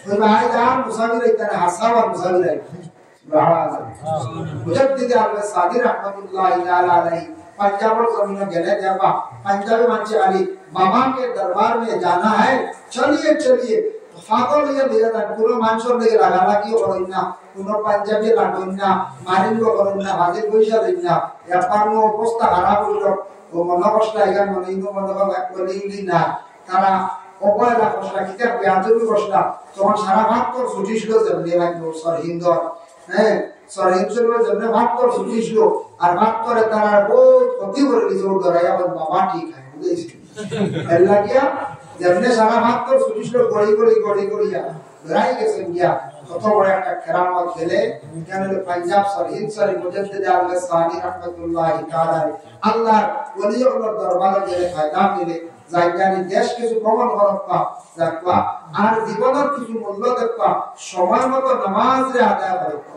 ওই ভাই যার মুসাফির এখানে হাসা আর মুসাফির মুজাদ্দিদ আল-সাদি রাহমাতুল্লাহি তাআলা আলাইহি पंजाब जमीन गले देवा पंजाबी मानचे अली बाबा के दरबार में जाना है चलिए चलिए फागो लिए दिया था पूरा मानसोर लिए लगा लगी और इन्ना पुनो पंजाबी लागो इन्ना मारिंगो और इन्ना हाजिर पैसा इन्ना या पानो पोस्ता खराब हुई वो मनोकष्ट आएगा मनीनो मनोका बोलेंगे ना तारा ओपला कष्ट कितना प्याजो भी कष्ट तो हम सारा बात तो सोची शुरू जब लेवा तो सर हिंदू है सर हिंदू जब ने बात तो सोची शुरू আর বাত করে তারা বহুত ক্ষতি করে দিছে ওর দ্বারা এখন বাবা ঠিক হয় বুঝেছি আল্লাহ গিয়া যেমনে সারা বাত করে সুচিষ্ঠ গড়ি গড়িয়া ধরাই গেছেন গিয়া কত বড় একটা কেরামত দিলে এখানে পাঞ্জাব শরীদ শরীফ মুজাদ্দিদ আল-সানি রাহমাতুল্লাহি তাআলা আল্লাহ ওলিউল্লাহ দরবারে গেলে ফায়দা মিলে জায়গানি দেশ কিছু প্রমাণ করবা দেখবা আর জীবনের কিছু মূল্য দেখবা সময় মতো নামাজ রে আদায় করবা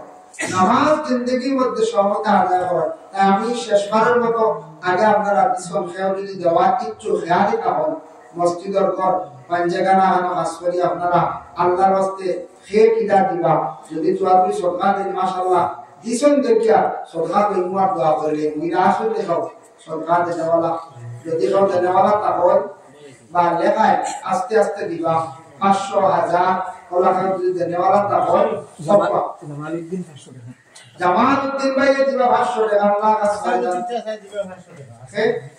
নামাজ জিন্দেগির মধ্যে সমতা আদায় হয় তাই আমি শেষবারের মতো আগে আপনারা বিশ্বম খেয়ালি দেওয়া কিচ্ছু খেয়ালি কাহন মসজিদের ঘর পাঞ্জাগানা হানো হাসপালি আপনারা আল্লাহর রাস্তে খেয়ে কিটা দিবা যদি চুয়াত্রি সদকা দিন মাশাআল্লাহ দিছন দেখিয়া সদকা বেগুয়ার দোয়া করলে মিরা আসলে সব সদকা দেওয়ালা যদি সব দেওয়ালা তা হয় বা লেখায় আস্তে আস্তে দিবা 500 1000 ওলা খান যদি দেওয়ালা তা হয় সব জামালউদ্দিন 500 টাকা জামালউদ্দিন ভাই দিবা 500 টাকা আল্লাহ কাছে দিবা 500 টাকা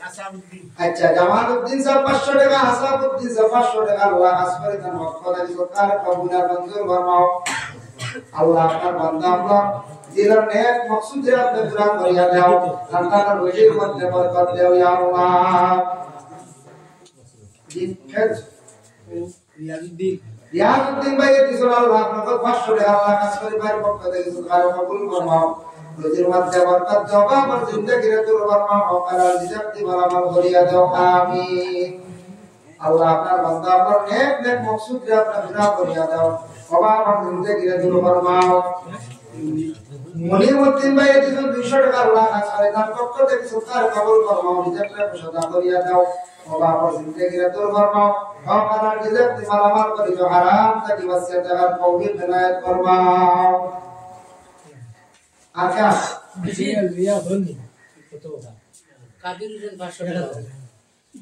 আসাবউদ্দিন আচ্ছা জামালউদ্দিন সাহেব 500 টাকা আসাবউদ্দিন সাহেব 500 টাকা আল্লাহ কাছে দেন মক্কা দি সরকার কবুলার মঞ্জুর ফরমাও আল্লাহ আপনার বান্দা আল্লাহ দিলের নেক মকসুদে আপনি পুরা করিয়া দাও সন্তানের রুজির মধ্যে বরকত দাও ইয়া আল্লাহ দিন খেজ রিয়াজউদ্দিন ভাই দিছল আল্লাহ আপনাকে 500 টাকা আল্লাহ কাছে পরিবারের পক্ষ থেকে সরকার কবুল ফরমাও রুজির মধ্যে বরকত দাও আমার জিন্দেগির তোর ফরমাও আর রিজকি মালামাল করিয়া দাও আমিন আল্লাহ আপনার বান্দা আপনার নেক মকসুদে আপনি পুরা করিয়া দাও বাবা আমার জিন্দেগির তোর ফরমাও মনিরউদ্দিন ভাই দিছল 200 টাকা আল্লাহ কাছে তার পক্ষ থেকে সরকার কবুল ফরমাও রিজকি সদা করিয়া দাও বাবা আমার জিন্দেগির তোর ফরমাও আপনার রিজকি মালামাল করি जो হারাম থেকে ওয়াসিয়ত আর কওমি বেলায়েত ফরমাও আচ্ছা রিয়া বলনি কত কথা কাবির হোসেন 500 টাকা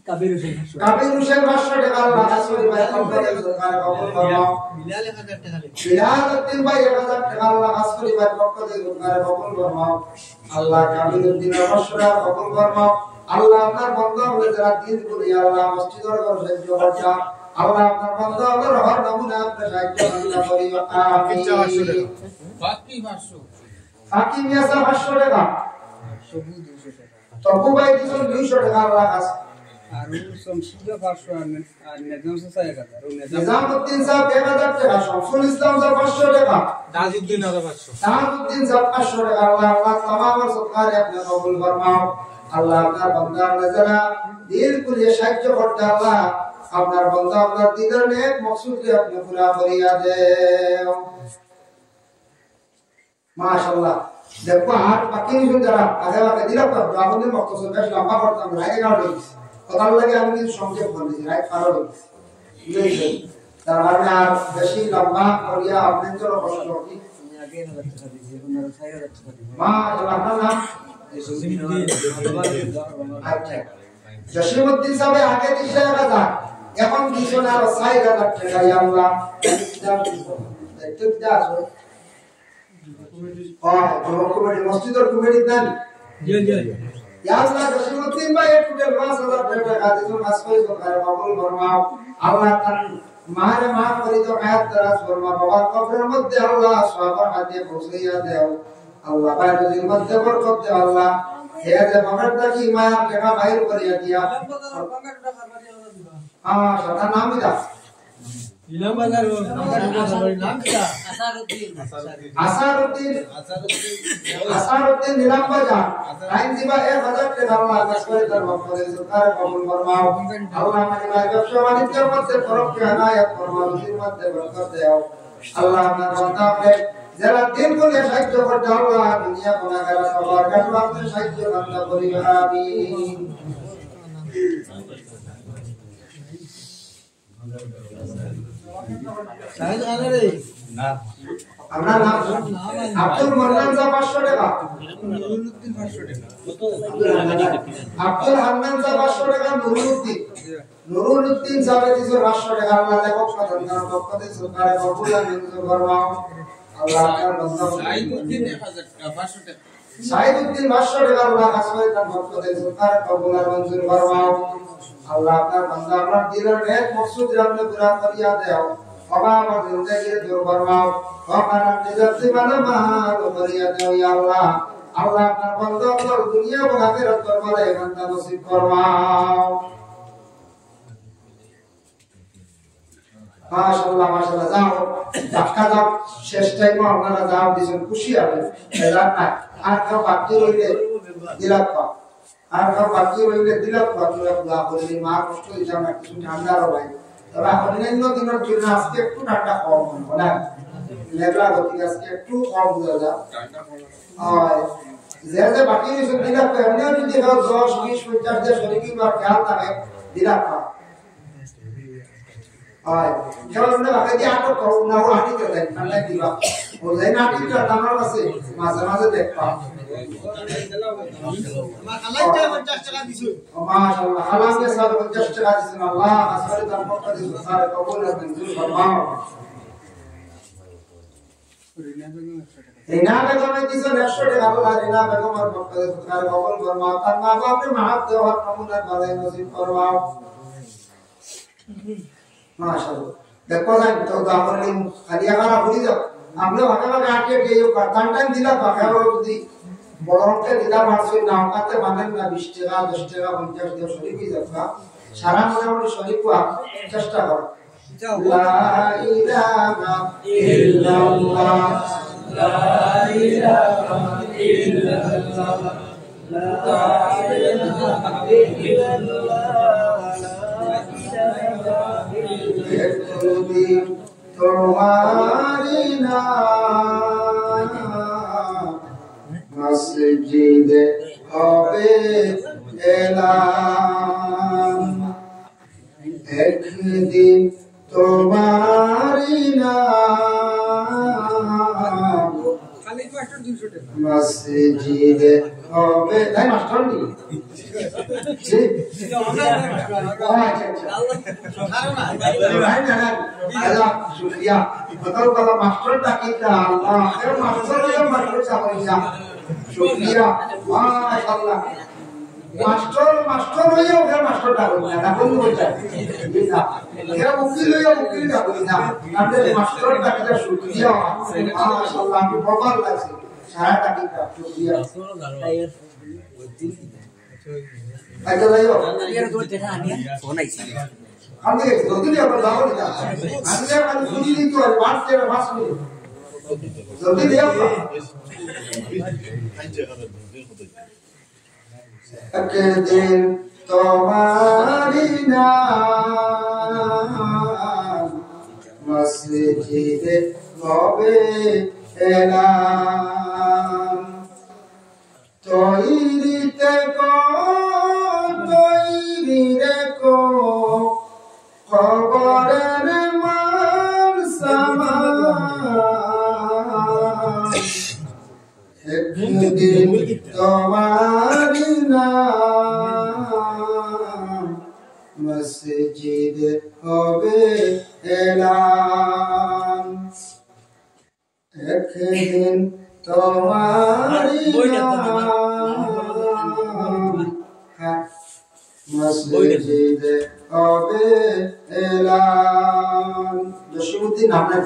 কাবির হোসেন 500 টাকা আল্লাহ রাসূল ভাই কবুল ফরমাও বিলাল 1000 টাকা বিলালউদ্দিন ভাই 1000 টাকা আল্লাহ রাসূল ভাই পক্ষ থেকে কবুল ফরমাও আল্লাহ কাবিরউদ্দিন 500 টাকা কবুল ফরমাও আল্লাহ আপনার বান্দা হলে যারা দিন করি আল্লাহ মসজিদের ঘর সাহায্য করতা আল্লাহ আপনার বান্দা হলে হর নমুনা আপনি সাহায্য করি আমিন বাকি 500 বাকি মিয়াসা 500 টাকা সবু 200 টাকা তবু ভাই দিছন 200 টাকা আল্লাহ কাছে আর শমসুল 500 আর নিজাম সাহেব 1000 নিজামউদ্দিন সাহেব 1000 টাকা শমসুল ইসলাম সাহেব 500 টাকা তাজউদ্দিন 500 তাজউদ্দিন সাহেব 500 টাকা আল্লাহ तमाम সরকার আপনি কবুল ফরমাও আল্লাহ আপনার বান্দার নজরা দিল কুলিয়ে সাহায্য করতে আল্লাহ আপনার বান্দা আপনার দিলের নেক মকসুদকে আপনি পুরা করিয়া দেও মাশাআল্লাহ দেখো আর বাকি কিছু যারা আগে আগে দিলা তো আমাদের মকসুদ বেশ লম্বা করতাম রাইট গাউড হইছে কথা লাগে আমি কিছু সংক্ষেপ করে দিই রাইট ফারো হইছে তার মানে আর বেশি লম্বা করিয়া আপনার জন্য কষ্ট কি আগে না লাগতে দিছি এখন আর ছাইরা যাচ্ছে মাশাআল্লাহ আপনার নাম আচ্ছা জসিমউদ্দিন সাহেব আগে 30000 এখন 200 আর 6000 টাকা আল্লাহ দেখতে আসো কমিটি মসজিদের কমিটি দেন জি ইয়া আল্লাহ জসিমউদ্দিন ভাই টোটাল 5000 টাকা দিছেন আসফাই সরকার কবুল ফরমাও আল্লাহ তার মারে মা করি তো হায়াত দারাজ ফরমা বাবা কবরের মধ্যে আল্লাহ সবার হাতে পৌঁছাইয়া দাও আল্লাহ বাইরের মধ্যে বরকত দে আল্লাহ হে যে বাবারটা কি মায়া টাকা বাইর করিয়া দিয়া সাদা নাম দিদা ইলাম বাজার নাম দিদা আসারউদ্দিন ইলাম বাজার আইন দিবা 1000 টাকা আল্লাহ কাছে করে তার বকরে সরকার কবুল ফরমাও আল্লাহ মানে ভাই ব্যবসা বাণিজ্যের মধ্যে তরক্কি আনায়াত ফরমাও দিনের মধ্যে বরকত দাও আল্লাহ আপনার বান্দাকে যারা দিন করে সাহায্য করতে আল্লাহ দুনিয়া গুনাহগার সবার কাছে আপনি সাহায্য বান্দা করি আমিন আপনার নাম আব্দুল মান্নান সাহেব 500 টাকা, আব্দুল হান্নান সাহেব 500 টাকা, নুরুদ্দিন সাহেব দিয়েছে 500 টাকা। আল্লাহ লেখক সাধারণ পক্ষে সরকারে কবুল মঞ্জুর ফরমাও। আল্লাহ আপনার বান্দা সাইদুদ্দিন 500 টাকা, সাইদুদ্দিন 500 টাকা। আল্লাহ আসমানে তার পক্ষে সরকারে কবুল মঞ্জুর ফরমাও। আল্লাহ আপনার বান্দা আপনার দিলের নেক মকসুদ আপনি পুরা করিয়া দাও। অভাব জিন্দেগি দূর ফরমাও। ওখানে নিজাতি মালামাল করিয়া দাও ইয়া আল্লাহ। আল্লাহ আপনার বান্দা আপনার দুনিয়া এবং আখিরাত দরবারে বান্দা নসিব ফরমাও। মাশাআল্লাহ মাশাআল্লাহ। যাও ধাক্কা দাও, শেষ টাইমে আপনারা যাও দিছেন, খুশি হবে। এলাক না আর কেউ বাকি রইলে দিলাত পা, আর কেউ বাকি রইলে দিলাত পা। তোরা দোয়া করি মা কষ্ট দিতে না, কিছু ঠান্ডা রবাই। তবে অন্যান্য দিনের জন্য আজকে একটু ঠান্ডা কম হবে না, লেগলা গতি আজকে একটু কম হয়ে যায়। আর যে যে বাকি রয়েছে দিলাত পা, এমনিও যদি 10 20 50 যে শরীর বা খেয়াল থাকে দিলাত পা। আর যেমন আগে যে আটক করো না, ও হাঁটিতে দেয় ঠান্ডায় দিবা, ও যাই না হাঁটিটা আমার কাছে মাঝে মাঝে দেখবা। মাশাআল্লাহ হালাকে সাথে 50 টাকা দিছেন। আল্লাহ আসলে তার পক্ষে দিছেন, স্যার কবুল মঞ্জুর ফরমাও। রিনা বেগম দিছেন 100 টাকা। আল্লাহ রিনা বেগমের পক্ষে স্যার কবুল ফরমাও। তার মা বাপের মাহাত দেওয়ার নমুনা ভালো নসিব ফরমাও। মাশাআল্লাহ দেখো না তো দামলি খালিয়া করা ভুলি যাও। আমরা ভাগে ভাগে আটকে গিয়ে কাটান টাইম দিলা ভাগে যদি বড় অঙ্কে দিলা মারছই না, ওকাতে বানেন না 20 টাকা 10 টাকা 50 টাকা শরীক হয়ে যাবে। সারা মোটামুটি শরীক হওয়া চেষ্টা করো। লা ইলাহা ইল্লাল্লাহ, লা ইলাহা ইল্লাল্লাহ, লা ইলাহা ইল্লাল্লাহ। তোমারি নাম মসজিদে হবে এলাম, একদিন তোমারি নাম মসজিদে হবে। তাই মাস্টার নি শুক্রিয়া বদল বলা মাস্টারটা কিনা আল্লাহ এর মাস্টার মাস্টার চাকরিয়া শুক্রিয়া মাশাআল্লাহ। মাস্টার মাস্টার হইয়া ওখানে মাস্টারটা করি না কোন বলছে না, এরা উকিল হইয়া উকিলটা করি না। আমাদের মাস্টারটা কিনা শুক্রিয়া মাশাআল্লাহ। আমি প্রপার লাগছে সারাটা কিনা শুক্রিয়া। আচ্ছা ভাইও আমি জলদি আবার যাও না, আমি আর শুনি নি তো আর 5 মিনিট জলদি দেও। একদিন তোমারি নাম মসজিদে হবে এলাম, তৈরি থেকো তৈরি রেখো খবরের মান সামান, একদিন তোমারি নাম মসজিদে হবে এলাম, একদিন তোমারি নাম মসজিদে হবে এলাম। জসিমউদ্দিন আপনার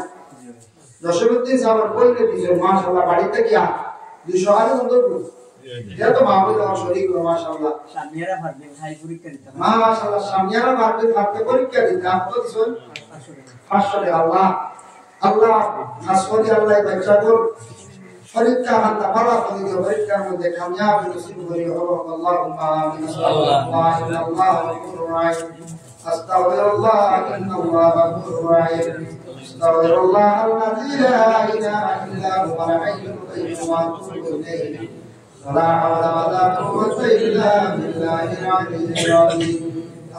জসিমউদ্দিন সাহেব কইলে দিছেন মাশাআল্লাহ। বাড়িতে গিয়া 200 আরে সুন্দর এটা তো মাহবুব আমার শরীক মাশাআল্লাহ। সামনেরা ভাববে খাই পরীক্ষা দিতাম মাশাআল্লাহ, সামনেরা ভাববে ভাবতে পরীক্ষা দিতাম তো দিছেন 500 টাকা। আল্লাহ আল্লাহ আসফালি আল্লাহ বাচ্চা কর পরীক্ষা হাতে ভালো করে দিও, পরীক্ষার মধ্যে কামিয়াব নসিব করিও। আল্লাহুম্মা আমিন। আল্লাহ ইল্লাল্লাহ গফুরুর রহিম। আস্তাগফিরুল্লাহ ইন্নাল্লাহা গফুরুর রহিম। আস্তাগফিরুল্লাহ আল্লাযী লা ইলাহা ইল্লা হুয়াল হাইয়ুল কাইয়্যুম ওয়া আতুবু ইলাইহি। লা হাওলা ওয়া লা কুওয়াতা ইল্লা বিল্লাহিল আলিয়্যিল আযীম।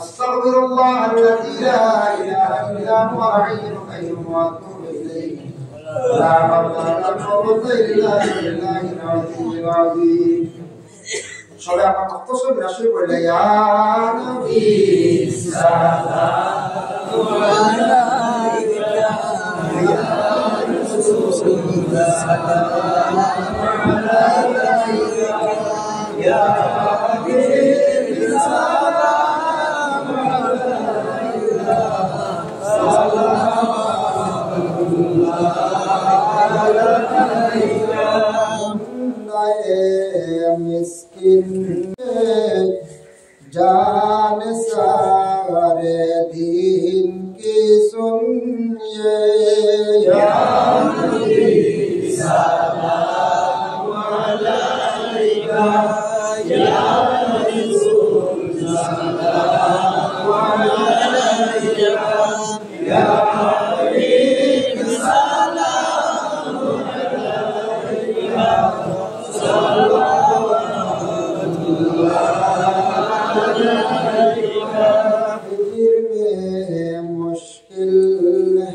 আস্তাগফিরুল্লাহ আল্লাযী লা ইলাহা ইল্লা হুয়া আল-হাইয়ুল কাইয়্যুম ওয়া আতুবু ইলাইহি লা হাওলা ওয়া লা কুওয়াতা ইল্লা বিল্লাহিল আলিয়্যিল আযীম সবাই আমার মুখতসর রাশি পড়লে ইয়া নবী সালাতু আলাইকা ইয়া রাসূলুল্লাহ সালাতু আলাইকা ইয়া হাবিবি সালাতু আলাইকা मिस्किन जान सारे दीन की सुनिए या नबी सलाम अलैका या रसूल सलाम अलैका या हबीब सलाम अलैका मुश्किल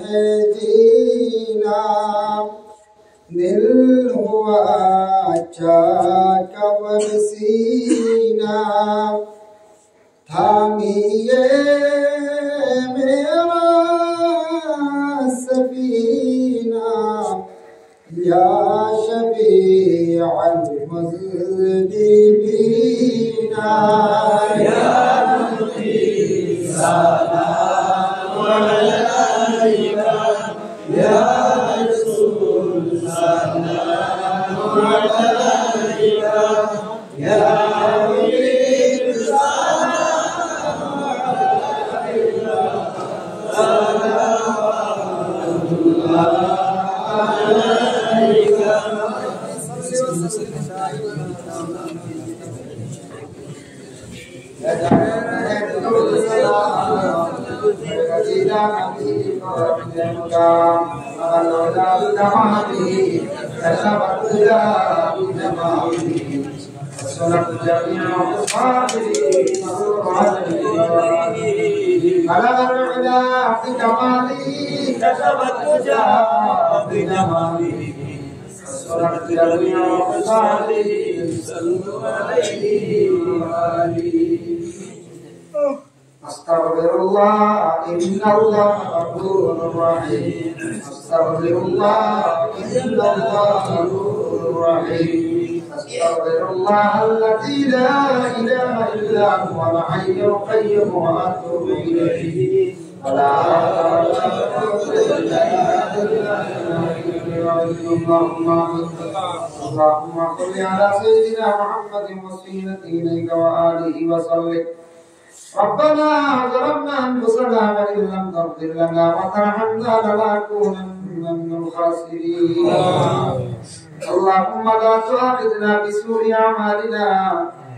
है जीना दिल हुआ कबर सीना थामिए मेरा सफीना या शफीअल मुज़निबीना या नबी सलाम अलैका या रसूल सलाम अलैका या हबीब सलाम अलैका सलावतुल्लाह अलैका Astaghfirullah, innallaha ghafurur rahim. Astaghfirullah, innallaha ghafurur rahim. Astaghfirullah alladzi la ilaha illa huwa al-hayyul qayyum wa atubu ilayhi. Wala hawla wala quwwata illa billah. Allahumma salli ala sayyidina Muhammadin wa sayyidina ilayka wa alihi wa sallim. ربنا ظلمنا أنفسنا وإن لم تغفر لنا وترحمنا لنكونن من الخاسرين اللهم لا تؤاخذنا بسوء أعمالنا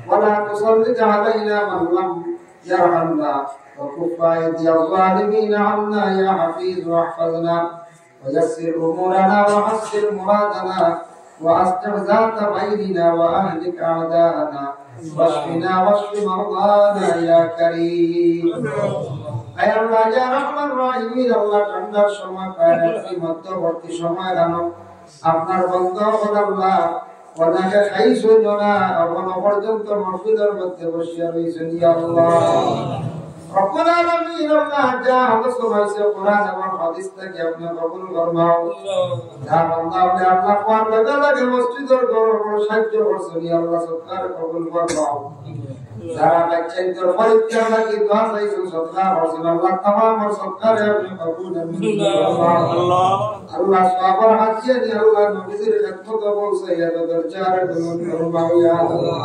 ولا تسلط علينا من لم يرحمنا وكف أيدي الظالمين عنا يا حفيظ واحفظنا ويسر أمورنا وحسن مرادنا وأصلح ذات بيننا وأهلك أعداءنا واشفنا واشف مرضانا يا كريم أي الله يا رحمن الرحيم الله ঠান্ডার সময় পায়রাত্রি মধ্যবর্তী সময় রানো আপনার বন্ধ আল্লাহ ওনাকে খাইছো না এখনো পর্যন্ত মসজিদের মধ্যে বসে রয়েছেন ইয়া আল্লাহ রব্বুল আলামিন আল্লাহ যা আলোচনা হয়েছে কোরআন এবং হাদিস থেকে আপনি কবুল ফরমাও যা বান্দা আপনি আল্লাহ কোরআন লাগে মসজিদের গৌরব সাহায্য করছেন ইয়া আল্লাহ সত্তার কবুল ফরমাও যারা বাচ্চাদের পরীক্ষা লাগি দোয়া চাইছেন সত্তার করছেন আল্লাহ तमाम সত্তারে আপনি কবুল আল্লাহ আল্লাহ সবার হাজিয়ে দি আল্লাহ নবীর খেদমত বলছে ইয়া দরজারে কবুল ফরমাও ইয়া আল্লাহ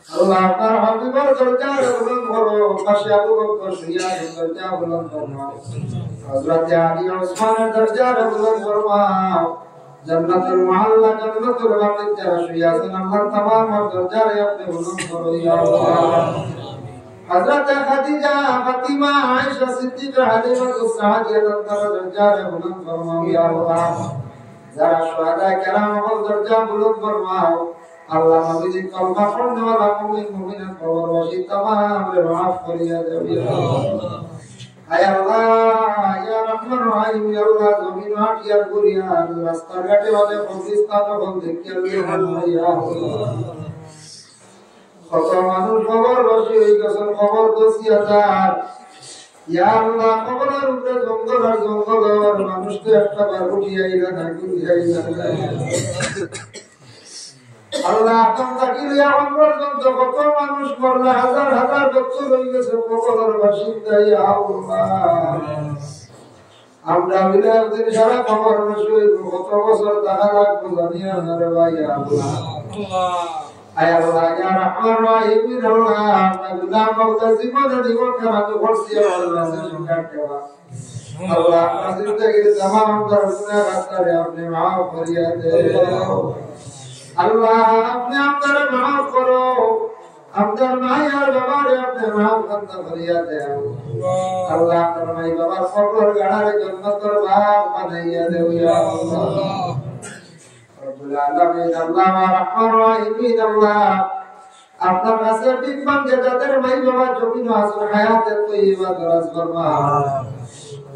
Allah আপনার হাবিবের দরজার বুলন্দ করো পাশে আবু বকর সিদ্দিকের দরজা বুলন্দ ফরমাও হযরত আলী ওসমানের দরজার বুলন্দ ফরমাও জান্নাতুল মুআল্লা জান্নাতুল বাকির যারা শুয়ে আছেন আল্লাহ तमाम দরজারে আপনি বুলন্দ করো ইয়া আল্লাহ হযরত খাদিজা ফাতিমা আয়েশা সিদ্দিকা হালিমা সাদিয়া দরজারে বুলন্দ ফরমাও ইয়া আল্লাহ যারা শুহাদা কেরাম দরজা বুলন্দ ফরমাও আল্লাহ নবীজি কলমা পড়নে ওয়ালা মুমিন মুমিনাত কবরবাসী तमाम রে মাফ করিয়া দেও ইয়া আল্লাহ। আয় আল্লাহ ইয়া রহমান রহিম ইয়া আল্লাহ জমিন আটিয়া করিয়া রাস্তা ঘাটে ওদের কবরস্থান বন্ধ কিয়া ইয়া আল্লাহ। কত মানুষ কবরবাসী হয়ে গেছে, কবর দসিয়া যায় ইয়া আল্লাহ। কবরের উপরে জঙ্গল আর জঙ্গল, মানুষ তো একটা বার উঠিয়াইলা না উঠিয়াইলা আল্লাহ। তোমরা কি এখন পর্যন্ত কত মানুষ মরলা, হাজার হাজার বছর হয়ে গেছে কবরের বাসিন্দা ইয়া আল্লাহ। আমরা মিলে একদিন সারা কবরবাসী হইব, কত বছর দেখা লাগবে জানিয়া না রে ভাই আল্লাহ। আয় আল্লাহ ইয়া রহমান রহিম আল্লাহ, আমরা গুনাহ মুক্ত জীবনে জীবন খারাপ করছি আল্লাহ সুবহানাল্লাহ। আল্লাহ আমরা জিন্দেগির तमाम গুনাহ রাস্তায় আপনি maaf করিয়া দেও আল্লাহ। আপনি আমাদের maaf করো, আমাদের মাই আর বাবারে আপনি maaf করিয়া দেও আল্লাহ। আমাদের মাই বাবার কবর গাড়ারে জান্নাতের বাগ বানাইয়া দেও ইয়া আল্লাহ। রব্বুল আলামিন আল্লাহ রহমান রহিম আল্লাহ, আপনার কাছে বিমান যে যাদের মাই বাবা জমিন আসর হায়াতে তৈয়বা দরাজ ফরমা,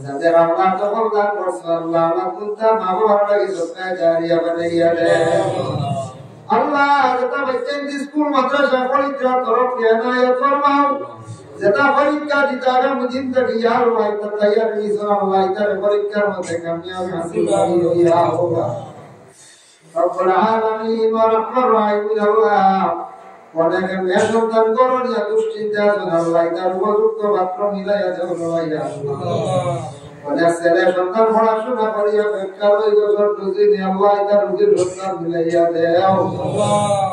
যাদের আল্লাহ তখন দান করছে আল্লাহ আল্লাহ কুনতা মা বাবার লাগি সদকা জারিয়া বানাইয়া দেও আল্লাহ। যেটা বাচ্চান স্কুল মাদ্রাসা পরীক্ষা তরফ ইনায়াত ফরমাও, যেটা পরীক্ষা দিতে আগামী জিন্দেগি ইয়া আল্লাহ এটা তৈয়ার নিছো আল্লাহ, এটার পরীক্ষার মধ্যে কামিয়াব হাসিল করিও ইয়া আল্লাহ। রব্বুল আলামিন ওয়া রহমান রহিম আল্লাহ, অনেকে মেয়ে সন্তান করণীয় দুশ্চিন্তা আছে আল্লাহ, এটার উপযুক্ত পাত্র মিলাইয়া দেও ইয়া আল্লাহ। অনেক ছেলে সন্তান পড়াশোনা করিয়া বেকার হয়ে গেছে, রুজি নেই আল্লাহ, এটার রুজির সন্তান মিলাইয়া দেও।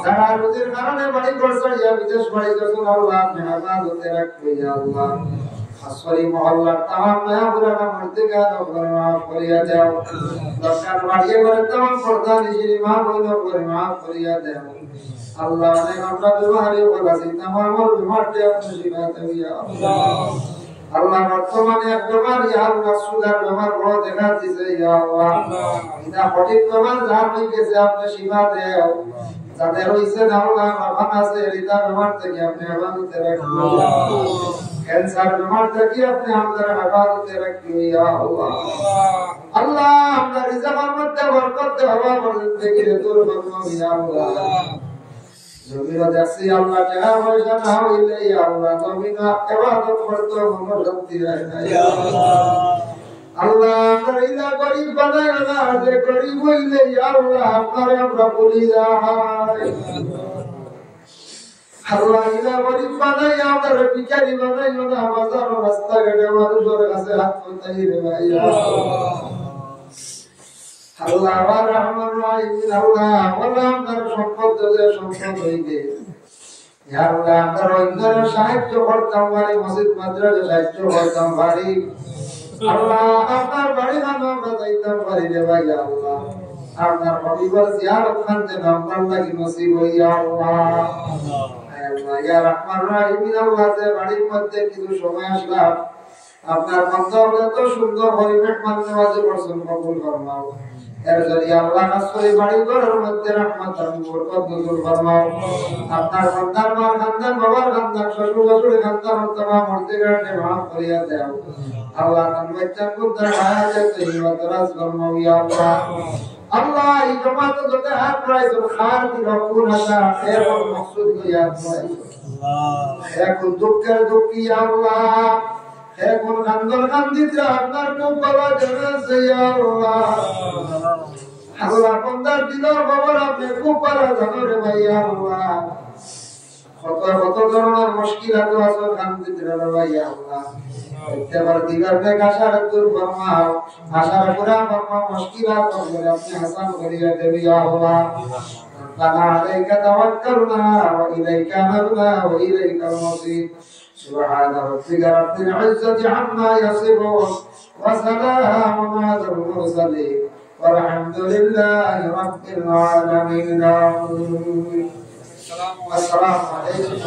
যারা রুজির কারণে বাড়ি ঘর ছাড়িয়া বিদেশ বাড়ি গেছেন আল্লাহ, আপনি হেফাজতে রাখবেন ইয়া আল্লাহ। আসরি মহল্লার तमाम নয়া পুরানা মর্তিগান মাফ করিয়া দেও। দরকার বাড়িয়ে করে तमाम প্রধান ইসির মা বইন করে মাফ করিয়া দেও আল্লাহ। অনেক আমরা বিমারি বলাছি तमाम বিমারটি আপনি শিফা দেও ইয়া আল্লাহ। আল্লাহ বর্তমানে এক বেমার ইয়া আল্লাহ, সুগার বেমার বড় দেখা দিছে ইয়া আল্লাহ। এটা সঠিক বেমার যার হয়ে গেছে আপনি শিফা দেও, যাদের হইছে না আল্লাহ মাফান আছে এটা বেমার থেকে আপনি হেফাজতে রাখবেন ইয়া আল্লাহ। ক্যান্সার বেমার থেকে আপনি আমাদের হেফাজতে রাখবেন ইয়া আল্লাহ। আল্লাহ আমরা রিজকের মধ্যে বরকত দেও, হওয়া জিন্দেগি দূর করো ইয়া আল্লাহ। জমিরা দেখছি আল্লাহ টাকা পয়সা না হইলে ইয়া আল্লাহ জমিনা ইবাদত করতে মন শান্তি হয় না ইয়া আল্লাহ। আল্লাহ আমরা ইলা গরিব বানাইও না, যে গরিব হইলে ইয়া আল্লাহ আপনারে আমরা বলি যাই আল্লাহ। ইলা গরিব বানাইয়া আমরা ভিখারি বানাইও না, বাজার রাস্তাঘাটে মানুষের কাছে হাত পাতাই রে ভাই ইয়া আল্লাহ। আল্লাহ রহমান রহিম আল্লাহ, আল্লাহ আপনার সম্পদ যে সম্পদ হইবে ইয়া আল্লাহ, আমরা অন্যের সাহায্য করতাম পারি, মসজিদ মাদ্রাসা সাহায্য করতাম পারি আল্লাহ। আপনার বাড়ি আমরা যাইতাম পারি রে ভাই আল্লাহ। আপনার পরিবার জিয়ারত করতে আপনার লাগি নসিব হইয়া আল্লাহ। আল্লাহ ইয়া রহমান রহিম আল্লাহ, যে বাড়ির মধ্যে কিছু সময় আসলাম আপনার বন্ধ এত সুন্দর পরিবেশ মানতে মাঝে পড়ছেন, কবুল ফরমাও। এর জরিয়া আল্লাহ কাসরি বাড়ি ঘরের মধ্যে রহমত আর বরকত নজুল ফরমাও। আপনার সন্তান মার খানদান বাবার খানদান শ্বশুর শাশুড়ি খানদান তমাম মর্তিগাটে মাফ করিয়া দেও আল্লাহ। তার বাচ্চা কুদ্দার হায়াতে তৈবা দরাজ ফরমাও ইয়া আল্লাহ। আল্লাহ এই জমাতে যত হাত রাইছো খার কি রকুন হাসা এর মকসুদ হইয়া আল্লাহ। এখন দুঃখের দুঃখী আল্লাহ, এখন কান্দর কান্দিতে আপনার খুব বাবা জানাছে ইয়া আল্লাহ। আল্লাহ বন্দার দিলের খবর আপনি খুব ভালো জানো রে ভাই আল্লাহ। কত কত ধরনের মুশকিলাত আছে কান্দিতে রে ভাই আল্লাহ। এবার দিগার থেকে আশার দূর ফরমাও, আশার পুরা ফরমাও, মুশকিলাত করে আপনি হাসান করিয়া দেবি ইয়া আল্লাহ। ربنا عليك توكلنا وإليك أنبنا وإليك المصير سبحان ربك رب العزة عما يصفون وسلام على المرسلين والحمد لله رب العالمين. السلام عليكم.